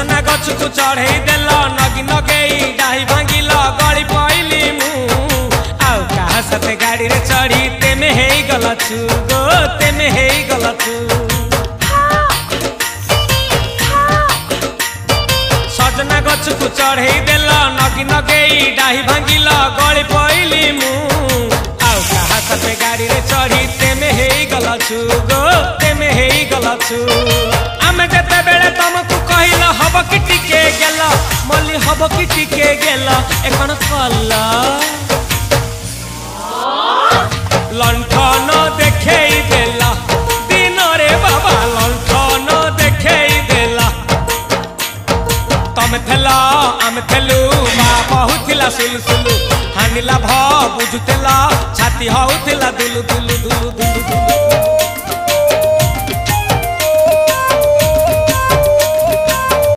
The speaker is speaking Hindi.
सजना गछ को चढ़े देल नगी नगेई डाही भांगिल गली पइली मु आउ कहा साथे गाड़ी रे चढ़ी तेमे हेई गलछु गो तेमे हेई गलछु सजना गछ को चढ़े देल नगी नगेई डाही भांगिल गली पइली मु आउ कहा साथे गाड़ी रे चढ़ी तेमे हेई गलछु गो तेमे हेई गलछु आमे जते बेले तुमको कहिला हब कि टिके गेला मल्ली हब कि टिके गेला एखन कल्ला लंठन देखेई देला दिन रे बाबा लंठन देखेई देला तमे थेला आमे थेलु बाबा हुथिला सुलसुलु हानिला भ बुझुतेला छाती हउथिला दुलु दुलु दुलु दुलु